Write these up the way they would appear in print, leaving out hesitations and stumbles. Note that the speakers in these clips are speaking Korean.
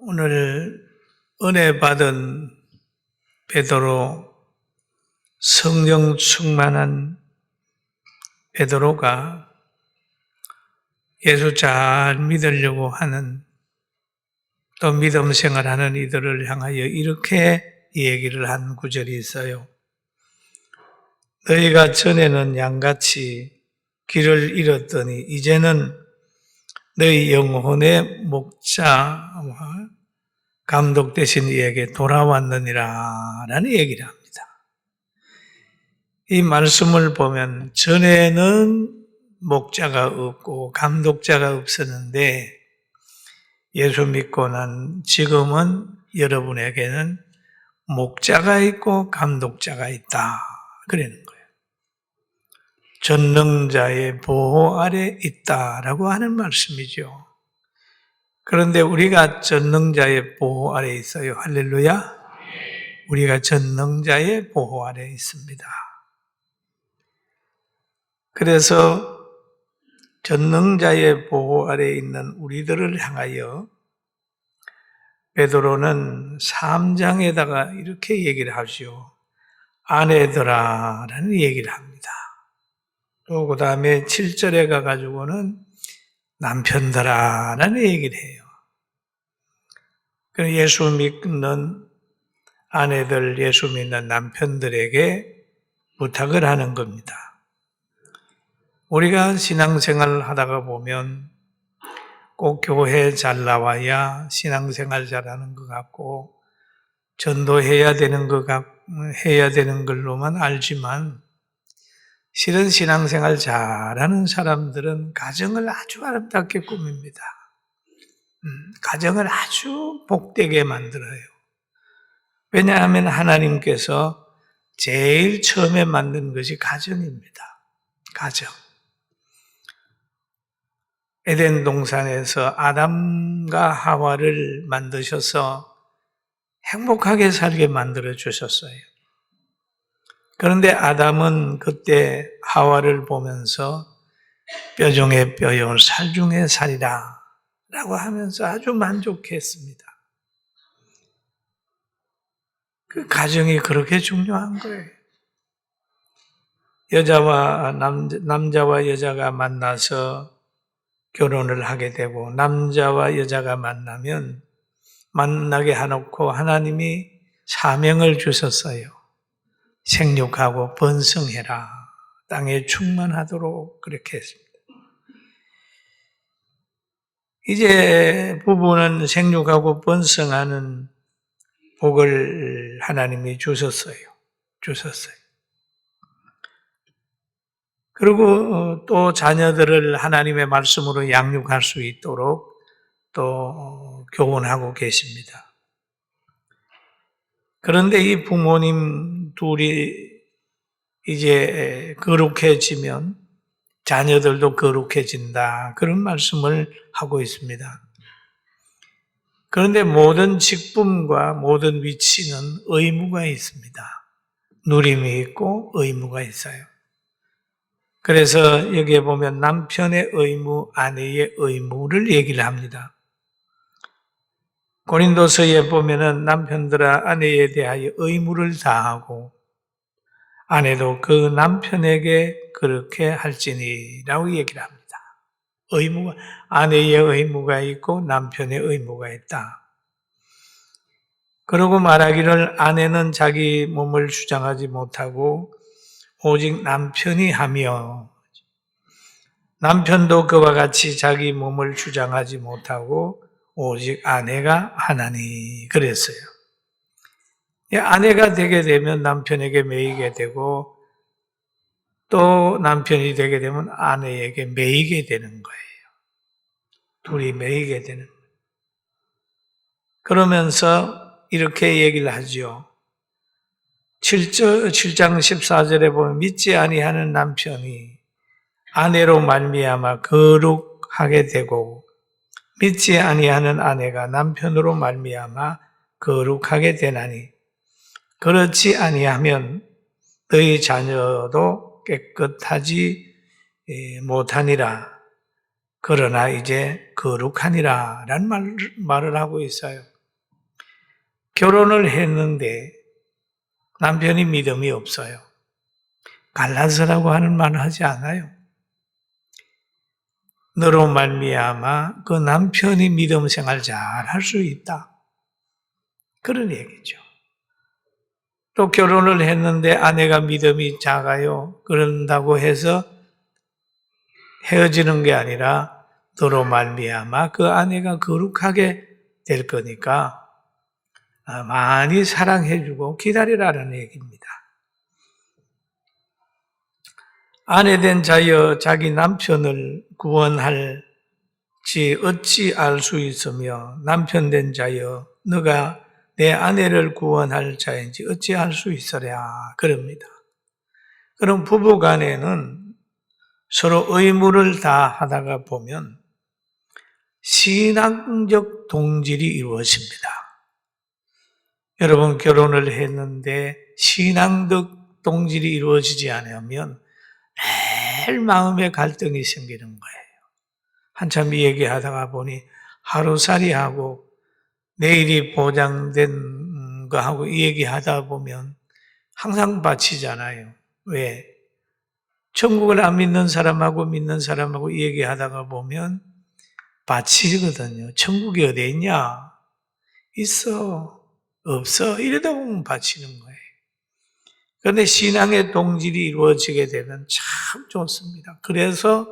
오늘 은혜 받은 베드로, 성령 충만한 베드로가 예수 잘 믿으려고 하는, 또 믿음 생활하는 이들을 향하여 이렇게 얘기를 한 구절이 있어요. 너희가 전에는 양같이 길을 잃었더니 이제는 너희 영혼의 목자와 감독 되신 이에게 돌아왔느니라 라는 얘기를 합니다. 이 말씀을 보면 전에는 목자가 없고 감독자가 없었는데 예수 믿고 난 지금은 여러분에게는 목자가 있고 감독자가 있다 그러는 거예요. 전능자의 보호 아래 있다라고 하는 말씀이죠. 그런데 우리가 전능자의 보호 아래 있어요. 할렐루야. 우리가 전능자의 보호 아래 있습니다. 그래서 전능자의 보호 아래 있는 우리들을 향하여 베드로는 3장에다가 이렇게 얘기를 하죠. 아내들아 라는 얘기를 합니다. 또 그 다음에 7절에 가가지고는 남편들아 라는 얘기를 해요. 예수 믿는 아내들, 예수 믿는 남편들에게 부탁을 하는 겁니다. 우리가 신앙생활을 하다가 보면 꼭 교회 잘 나와야 신앙생활 잘하는 것 같고 전도해야 되는 해야 되는 걸로만 알지만 실은 신앙생활 잘하는 사람들은 가정을 아주 아름답게 꾸밉니다. 가정을 아주 복되게 만들어요. 왜냐하면 하나님께서 제일 처음에 만든 것이 가정입니다. 가정. 에덴 동산에서 아담과 하와를 만드셔서 행복하게 살게 만들어 주셨어요. 그런데 아담은 그때 하와를 보면서 뼈 중에 뼈요, 살 중에 살이라 라고 하면서 아주 만족했습니다. 그 가정이 그렇게 중요한 거예요. 남자와 여자가 만나서 결혼을 하게 되고 남자와 여자가 만나게 해놓고 하나님이 사명을 주셨어요. 생육하고 번성해라. 땅에 충만하도록 그렇게 했습니다. 이제 부부는 생육하고 번성하는 복을 하나님이 주셨어요. 그리고 또 자녀들을 하나님의 말씀으로 양육할 수 있도록 또 교훈하고 계십니다. 그런데 이 부모님 둘이 이제 거룩해지면 자녀들도 거룩해진다. 그런 말씀을 하고 있습니다. 그런데 모든 직분과 모든 위치는 의무가 있습니다. 누림이 있고 의무가 있어요. 그래서 여기에 보면 남편의 의무, 아내의 의무를 얘기를 합니다. 고린도서에 보면은 남편들아 아내에 대하여 의무를 다하고 아내도 그 남편에게 그렇게 할지니라고 얘기를 합니다. 아내의 의무가 있고 남편의 의무가 있다. 그러고 말하기를 아내는 자기 몸을 주장하지 못하고 오직 남편이 하며 남편도 그와 같이 자기 몸을 주장하지 못하고 오직 아내가 하나니 그랬어요. 아내가 되게 되면 남편에게 매이게 되고 또 남편이 되게 되면 아내에게 매이게 되는 거예요. 둘이 매이게 되는 거예요. 그러면서 이렇게 얘기를 하죠. 7장 14절에 보면 믿지 아니하는 남편이 아내로 말미암아 거룩하게 되고 믿지 아니하는 아내가 남편으로 말미암아 거룩하게 되나니 그렇지 아니하면 너희 자녀도 깨끗하지 못하니라. 그러나 이제 거룩하니라 라는 말을 하고 있어요. 결혼을 했는데 남편이 믿음이 없어요. 갈라서라고 하는 말은 하지 않아요. 너로 말미암아 그 남편이 믿음 생활 잘 할 수 있다. 그런 얘기죠. 또 결혼을 했는데 아내가 믿음이 작아요. 그런다고 해서 헤어지는 게 아니라 너로 말미암아 그 아내가 거룩하게 될 거니까 많이 사랑해주고 기다리라는 얘기입니다. 아내된 자여 자기 남편을 구원할지 어찌 알 수 있으며 남편된 자여 너가 내 아내를 구원할 자인지 어찌 알 수 있으랴 그럽니다. 그럼 부부간에는 서로 의무를 다 하다가 보면 신앙적 동질이 이루어집니다. 여러분 결혼을 했는데 신앙적 동질이 이루어지지 않으면 매일 마음에 갈등이 생기는 거예요. 한참 얘기하다가 보니 하루살이하고 내일이 보장된 거하고 얘기하다 보면 항상 바치잖아요. 왜? 천국을 안 믿는 사람하고 믿는 사람하고 얘기하다가 보면 바치거든요. 천국이 어디 있냐? 있어. 없어. 이러다 보면 바치는 거예요. 그런데 신앙의 동질이 이루어지게 되면 참 좋습니다. 그래서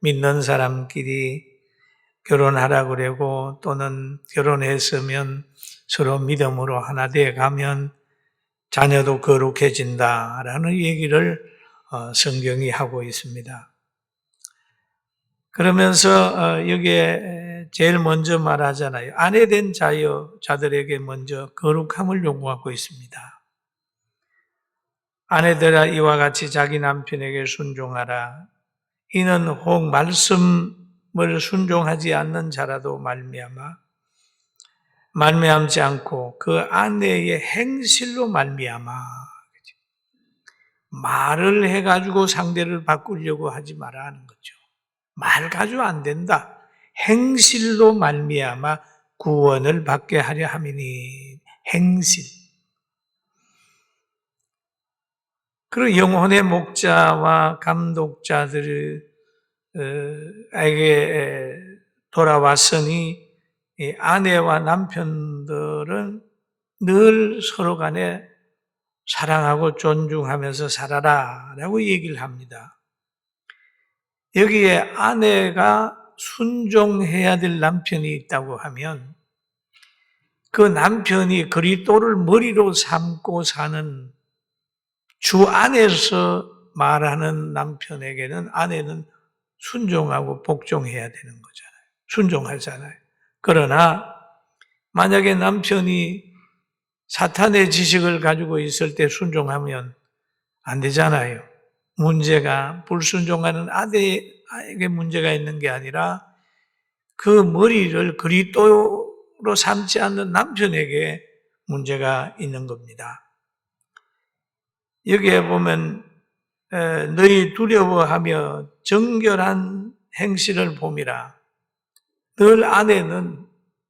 믿는 사람끼리 결혼하라 그러고 또는 결혼했으면 서로 믿음으로 하나 되어 가면 자녀도 거룩해진다라는 얘기를 성경이 하고 있습니다. 그러면서 여기에 제일 먼저 말하잖아요. 아내된 자들에게 먼저 거룩함을 요구하고 있습니다. 아내들아 이와 같이 자기 남편에게 순종하라. 이는 혹 말씀을 순종하지 않는 자라도 말미암지 않고 그 아내의 행실로 말미암아. 말을 해가지고 상대를 바꾸려고 하지 마라 하는 거죠. 말 가지고 안 된다. 행실로 말미암아 구원을 받게 하려 함이니 행실. 그리고 영혼의 목자와 감독자들에게 돌아왔으니 아내와 남편들은 늘 서로 간에 사랑하고 존중하면서 살아라 라고 얘기를 합니다. 여기에 아내가 순종해야 될 남편이 있다고 하면 그 남편이 그리스도를 머리로 삼고 사는 주 안에서 말하는 남편에게는 아내는 순종하고 복종해야 되는 거잖아요. 순종하잖아요. 그러나 만약에 남편이 사탄의 지식을 가지고 있을 때 순종하면 안 되잖아요. 문제가 불순종하는 아내에게 문제가 있는 게 아니라 그 머리를 그리스도로 삼지 않는 남편에게 문제가 있는 겁니다. 여기에 보면 너희 두려워하며 정결한 행실을 봄이라. 늘 아내는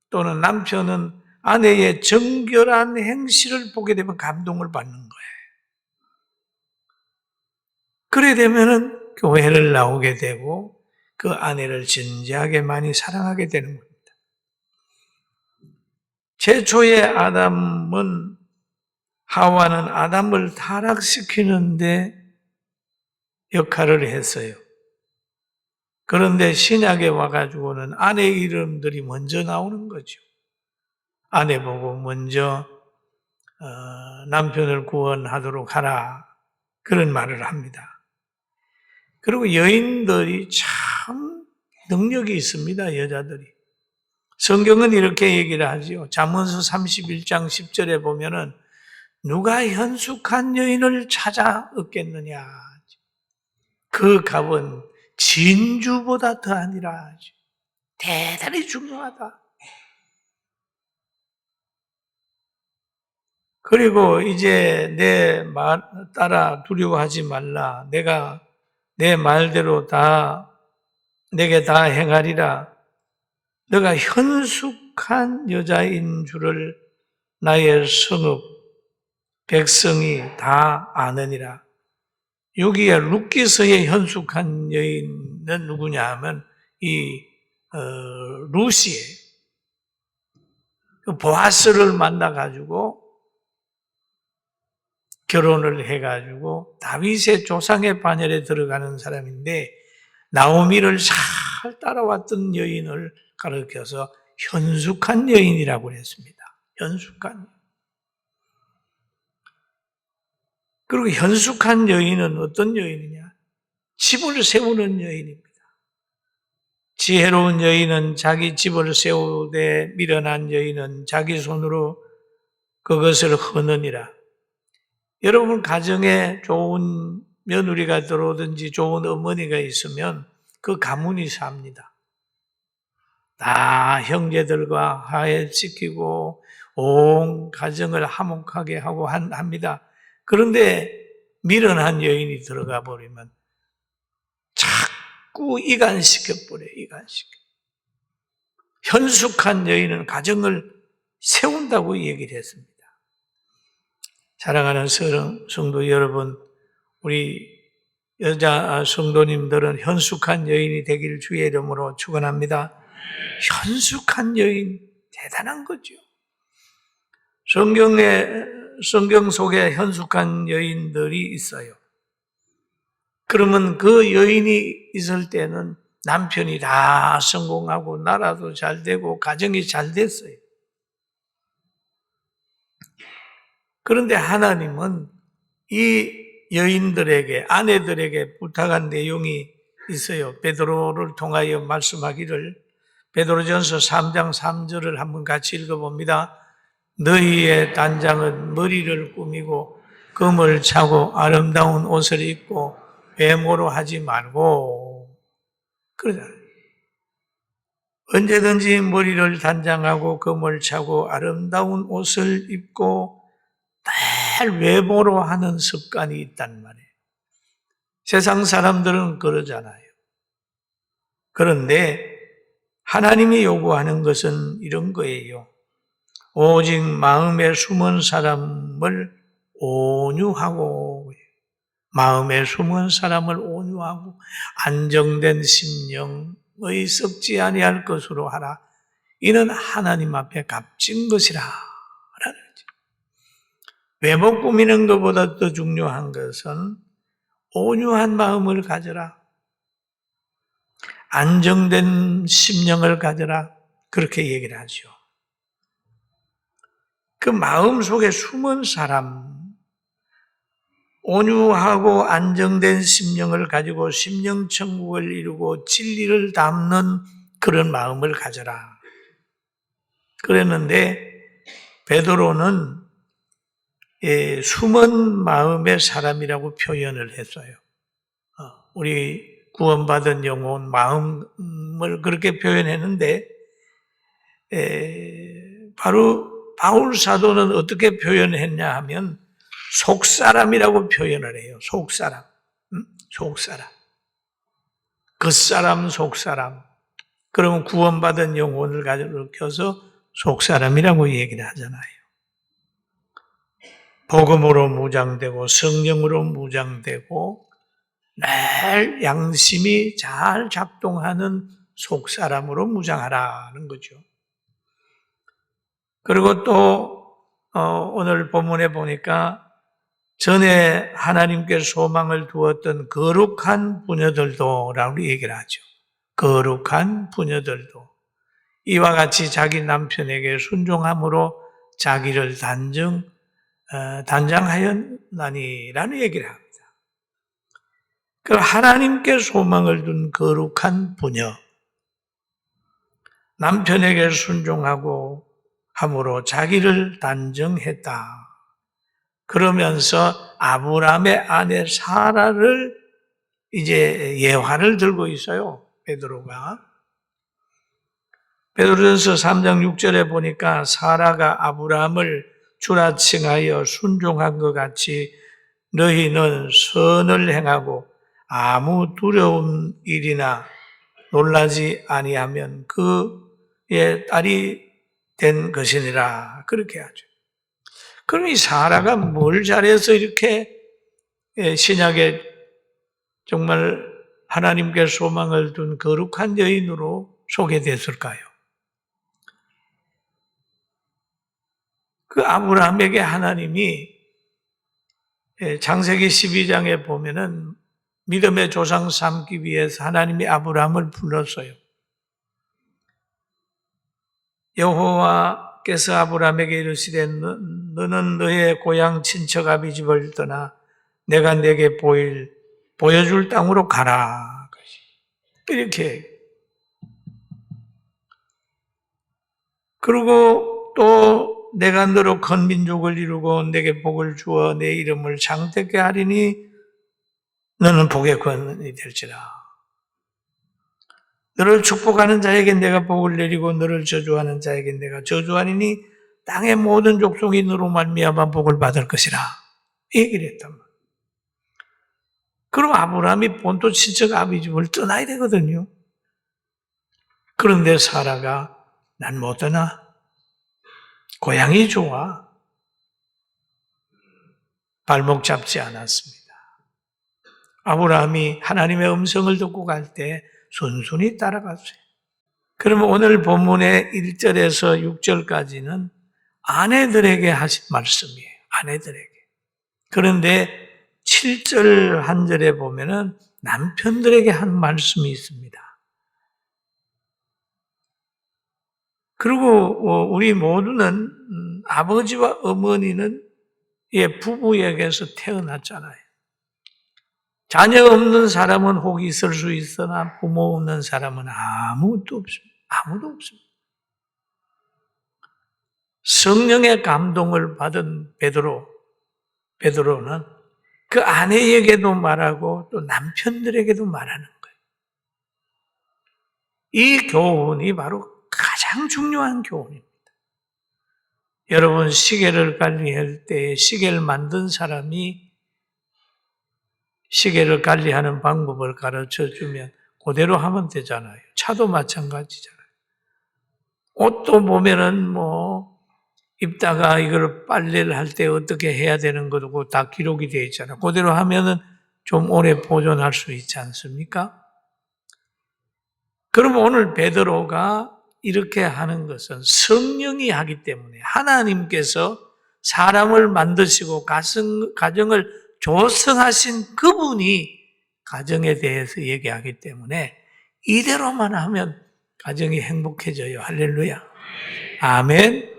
또는 남편은 아내의 정결한 행실을 보게 되면 감동을 받는 거예요. 그래 되면은 교회를 나오게 되고 그 아내를 진지하게 많이 사랑하게 되는 겁니다. 최초의 하와는 아담을 타락시키는데 역할을 했어요. 그런데 신약에 와가지고는 아내 이름들이 먼저 나오는 거죠. 아내 보고 먼저 남편을 구원하도록 하라 그런 말을 합니다. 그리고 여인들이 참 능력이 있습니다. 여자들이. 성경은 이렇게 얘기를 하죠. 잠언서 31장 10절에 보면은 누가 현숙한 여인을 찾아 얻겠느냐. 그 값은 진주보다 더하니라. 대단히 중요하다. 그리고 이제 내 말 따라 두려워하지 말라. 내가 내 말대로 내게 다 행하리라. 너가 현숙한 여자인 줄을 나의 성읍 백성이 다 아느니라. 여기에 룻기서의 현숙한 여인은 누구냐 하면 이 룻이에요. 보아스를 만나가지고 결혼을 해가지고 다윗의 조상의 반열에 들어가는 사람인데 나오미를 잘 따라왔던 여인을 가르쳐서 현숙한 여인이라고 했습니다. 현숙한. 그리고 현숙한 여인은 어떤 여인이냐? 집을 세우는 여인입니다. 지혜로운 여인은 자기 집을 세우되 미련한 여인은 자기 손으로 그것을 허느니라. 여러분 가정에 좋은 며느리가 들어오든지 좋은 어머니가 있으면 그 가문이 삽니다. 다 형제들과 화해시키고 온 가정을 화목하게 하고 합니다. 그런데 미련한 여인이 들어가 버리면 자꾸 이간시켜버려요. 이간시켜. 현숙한 여인은 가정을 세운다고 얘기를 했습니다. 사랑하는 성도 여러분, 우리 여자 성도님들은 현숙한 여인이 되기를 주의 이름으로 축원합니다. 현숙한 여인 대단한 거죠. 성경 속에 현숙한 여인들이 있어요. 그러면 그 여인이 있을 때는 남편이 다 성공하고 나라도 잘 되고 가정이 잘 됐어요. 그런데 하나님은 이 여인들에게, 아내들에게 부탁한 내용이 있어요. 베드로를 통하여 말씀하기를, 베드로전서 3장 3절을 한번 같이 읽어봅니다. 너희의 단장은 머리를 꾸미고 금을 차고 아름다운 옷을 입고 외모로 하지 말고, 그러잖아요. 언제든지 머리를 단장하고 금을 차고 아름다운 옷을 입고 늘 외모로 하는 습관이 있단 말이에요. 세상 사람들은 그러잖아요. 그런데 하나님이 요구하는 것은 이런 거예요. 오직 마음에 숨은 사람을 온유하고, 마음에 숨은 사람을 온유하고 안정된 심령의 썩지 아니할 것으로 하라. 이는 하나님 앞에 값진 것이라. 외모 꾸미는 것보다 더 중요한 것은 온유한 마음을 가져라. 안정된 심령을 가져라. 그렇게 얘기를 하죠. 그 마음 속에 숨은 사람, 온유하고 안정된 심령을 가지고 심령천국을 이루고 진리를 담는 그런 마음을 가져라. 그랬는데 베드로는 숨은 마음의 사람이라고 표현을 했어요. 우리 구원받은 영혼 마음을 그렇게 표현했는데 바로 바울 사도는 어떻게 표현했냐 하면 속사람이라고 표현을 해요. 속사람. 속사람. 겉사람, 속사람. 그러면 구원받은 영혼을 가져서 속사람이라고 얘기를 하잖아요. 복음으로 무장되고 성령으로 무장되고 늘 양심이 잘 작동하는 속사람으로 무장하라는 거죠. 그리고 또 오늘 본문에 보니까 전에 하나님께 소망을 두었던 거룩한 부녀들도 라고 얘기를 하죠. 거룩한 부녀들도 이와 같이 자기 남편에게 순종함으로 자기를 단장하였나니라는 얘기를 합니다. 그 하나님께 소망을 둔 거룩한 부녀, 남편에게 순종하고 함으로 자기를 단정했다. 그러면서 아브라함의 아내 사라를 이제 예화를 들고 있어요. 베드로가. 베드로전서 3장 6절에 보니까 사라가 아브라함을 주라 칭하여 순종한 것 같이 너희는 선을 행하고 아무 두려운 일이나 놀라지 아니하면 그의 딸이 된 것이니라. 그렇게 하죠. 그럼 이 사라가 뭘 잘해서 이렇게 신약에 정말 하나님께 소망을 둔 거룩한 여인으로 소개됐을까요? 그 아브라함에게 하나님이 창세기 12장에 보면은 믿음의 조상 삼기 위해서 하나님이 아브라함을 불렀어요. 여호와께서 아브라함에게 이르시되 너는 너의 고향 친척 아비 집을 떠나 내가 내게 보여줄 땅으로 가라. 이렇게. 그리고 또 내가 너로 큰 민족을 이루고 내게 복을 주어 내 이름을 장대케 하리니 너는 복의 권이 될지라. 너를 축복하는 자에게 내가 복을 내리고 너를 저주하는 자에게 내가 저주하리니 땅의 모든 족속이 너로 말미암아 복을 받을 것이라. 이 얘기를 했단 말이에요. 그럼 아브라함이 본토 친척 아비 집을 떠나야 되거든요. 그런데 사라가 난 못 떠나. 고향이 좋아. 발목 잡지 않았습니다. 아브라함이 하나님의 음성을 듣고 갈 때 순순히 따라갔어요. 그러면 오늘 본문의 1절에서 6절까지는 아내들에게 하신 말씀이에요. 아내들에게. 그런데 7절 한 절에 보면은 남편들에게 한 말씀이 있습니다. 그리고 우리 모두는 아버지와 어머니는 부부에게서 태어났잖아요. 자녀 없는 사람은 혹 있을 수 있으나 부모 없는 사람은 아무도 없습니다. 아무도 없습니다. 성령의 감동을 받은 베드로는 그 아내에게도 말하고 또 남편들에게도 말하는 거예요. 이 교훈이 바로 가장 중요한 교훈입니다. 여러분 시계를 관리할 때 시계를 만든 사람이 시계를 관리하는 방법을 가르쳐주면 그대로 하면 되잖아요. 차도 마찬가지잖아요. 옷도 보면은 입다가 이걸 빨래를 할 때 어떻게 해야 되는 거고 다 기록이 되어 있잖아요. 그대로 하면은 좀 오래 보존할 수 있지 않습니까? 그럼 오늘 베드로가 이렇게 하는 것은 성령이 하기 때문에 하나님께서 사람을 만드시고 가정을 조성하신 그분이 가정에 대해서 얘기하기 때문에 이대로만 하면 가정이 행복해져요. 할렐루야. 아멘.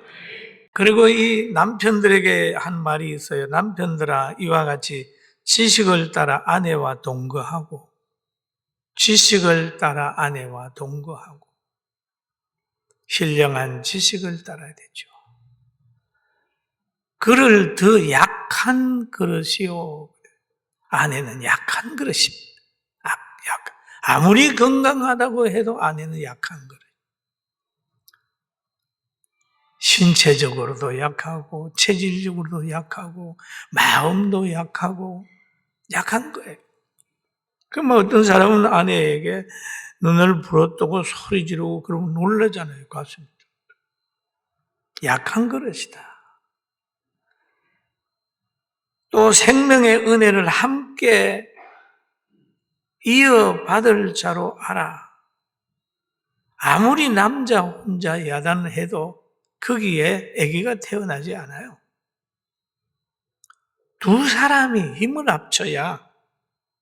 그리고 이 남편들에게 한 말이 있어요. 남편들아 이와 같이 지식을 따라 아내와 동거하고 지식을 따라 아내와 동거하고 신령한 지식을 따라야 되죠. 그를 더 약한 그릇이요. 아내는 약한 그릇입니다. 아무리 건강하다고 해도 아내는 약한 그릇. 신체적으로도 약하고 체질적으로도 약하고 마음도 약하고 약한 거예요. 그러면 어떤 사람은 아내에게 눈을 부릅뜨고 소리 지르고 그러면 놀라잖아요. 가슴이. 약한 그릇이다. 또 생명의 은혜를 함께 이어받을 자로 알아. 아무리 남자 혼자 야단해도 거기에 아기가 태어나지 않아요. 두 사람이 힘을 합쳐야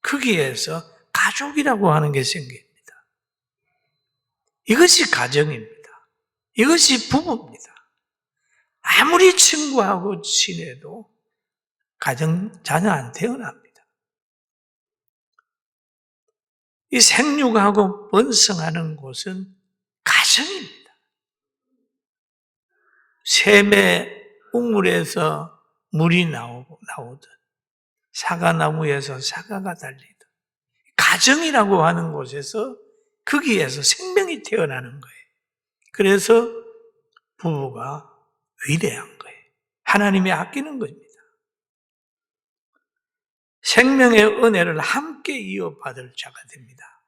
거기에서 가족이라고 하는 게 생깁니다. 이것이 가정입니다. 이것이 부부입니다. 아무리 친구하고 친해도 자녀 안 태어납니다. 이 생육하고 번성하는 곳은 가정입니다. 샘의 우물에서 물이 나오듯 사과나무에서 사과가 달리듯 가정이라고 하는 곳에서 거기에서 생명이 태어나는 거예요. 그래서 부부가 위대한 거예요. 하나님이 아끼는 겁니다. 생명의 은혜를 함께 이어받을 자가 됩니다.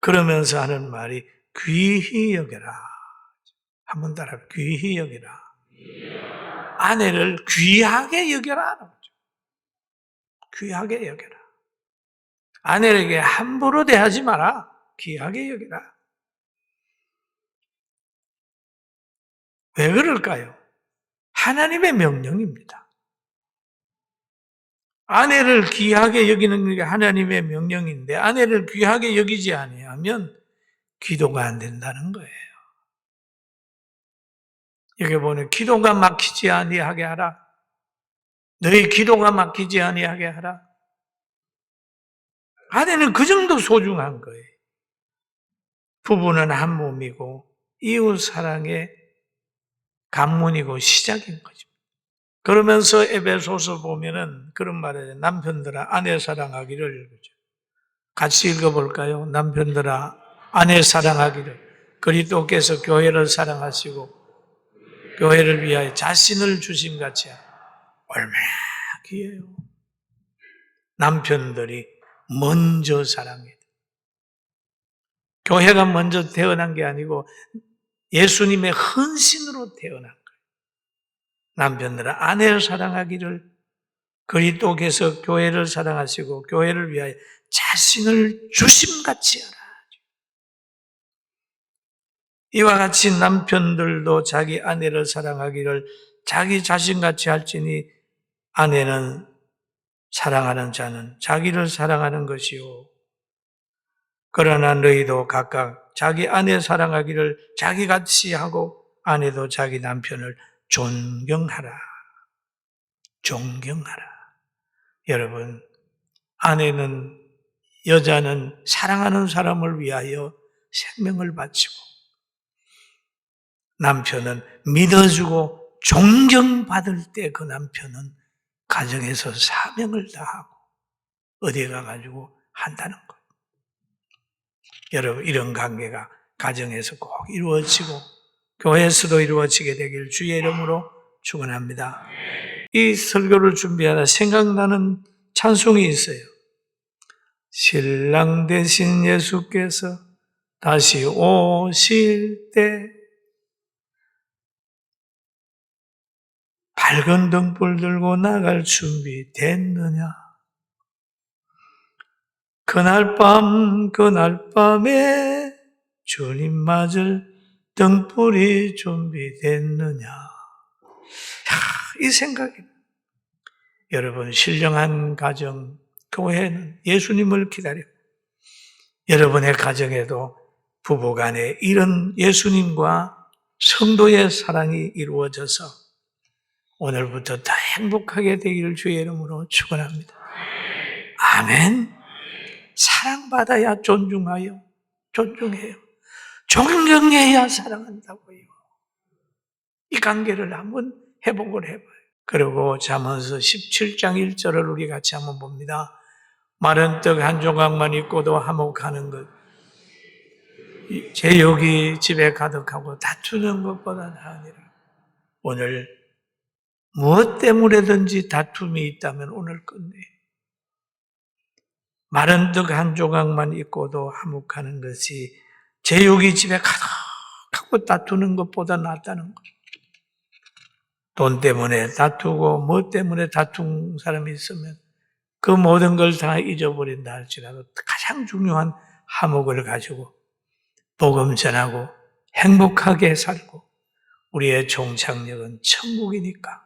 그러면서 하는 말이 귀히 여겨라. 한번 따라 귀히 여겨라. 아내를 귀하게 여겨라. 귀하게 여겨라. 아내에게 함부로 대하지 마라. 귀하게 여겨라. 왜 그럴까요? 하나님의 명령입니다. 아내를 귀하게 여기는 게 하나님의 명령인데 아내를 귀하게 여기지 아니하면 기도가 안 된다는 거예요. 여기 보면 기도가 막히지 아니하게 하라. 너희 기도가 막히지 아니하게 하라. 아내는 그 정도 소중한 거예요. 부부는 한 몸이고 이웃 사랑의 관문이고 시작인 거죠. 그러면서 에베소서 보면은 그런 말이에요. 남편들아 아내 사랑하기를. 같이 읽어볼까요? 남편들아 아내 사랑하기를. 그리스도께서 교회를 사랑하시고 교회를 위하여 자신을 주심같이 얼마나 귀해요. 남편들이 먼저 사랑해요. 교회가 먼저 태어난 게 아니고 예수님의 헌신으로 태어난 거예요. 남편들아 아내를 사랑하기를 그리스도께서 교회를 사랑하시고 교회를 위하여 자신을 주심같이 하라. 이와 같이 남편들도 자기 아내를 사랑하기를 자기 자신같이 할지니 아내는 사랑하는 자는 자기를 사랑하는 것이요. 그러나 너희도 각각 자기 아내 사랑하기를 자기같이 하고 아내도 자기 남편을 존경하라. 존경하라. 여러분, 아내는 여자는 사랑하는 사람을 위하여 생명을 바치고 남편은 믿어주고 존경받을 때 그 남편은 가정에서 사명을 다하고 어디에 가가지고 한다는 거예요. 여러분 이런 관계가 가정에서 꼭 이루어지고 교회에서도 이루어지게 되길 주의 이름으로 축원합니다. 이 설교를 준비하다 생각나는 찬송이 있어요. 신랑 되신 예수께서 다시 오실 때 밝은 등불 들고 나갈 준비 됐느냐? 그날 밤에 주님 맞을 등불이 준비됐느냐? 이 생각이 여러분 신령한 가정, 교회는 예수님을 기다려. 여러분의 가정에도 부부간에 이런 예수님과 성도의 사랑이 이루어져서 오늘부터 더 행복하게 되기를 주의 이름으로 축원합니다. 아멘. 사랑받아야 존중해요. 존경해야 사랑한다고요. 이 관계를 한번 회복을 해봐요. 그리고 잠언서 17장 1절을 우리 같이 한번 봅니다. 마른 떡 한 조각만 있고도 화목하는 것, 제욕이 집에 가득하고 다투는 것보다 나으니라. 오늘 무엇 때문에든지 다툼이 있다면 오늘 끝내요. 마른 떡 한 조각만 있고도 화목하는 것이 제욕이 집에 가득하고 다투는 것보다 낫다는 거죠. 돈 때문에 다투고 뭐 때문에 다툰 사람이 있으면 그 모든 걸 다 잊어버린다 할지라도 가장 중요한 화목을 가지고 복음 전하고 행복하게 살고 우리의 종착역은 천국이니까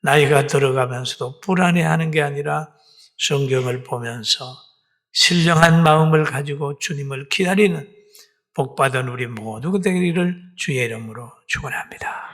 나이가 들어가면서도 불안해하는 게 아니라 성경을 보면서 신령한 마음을 가지고 주님을 기다리는 복받은 우리 모두 되기를 주의 이름으로 축원합니다.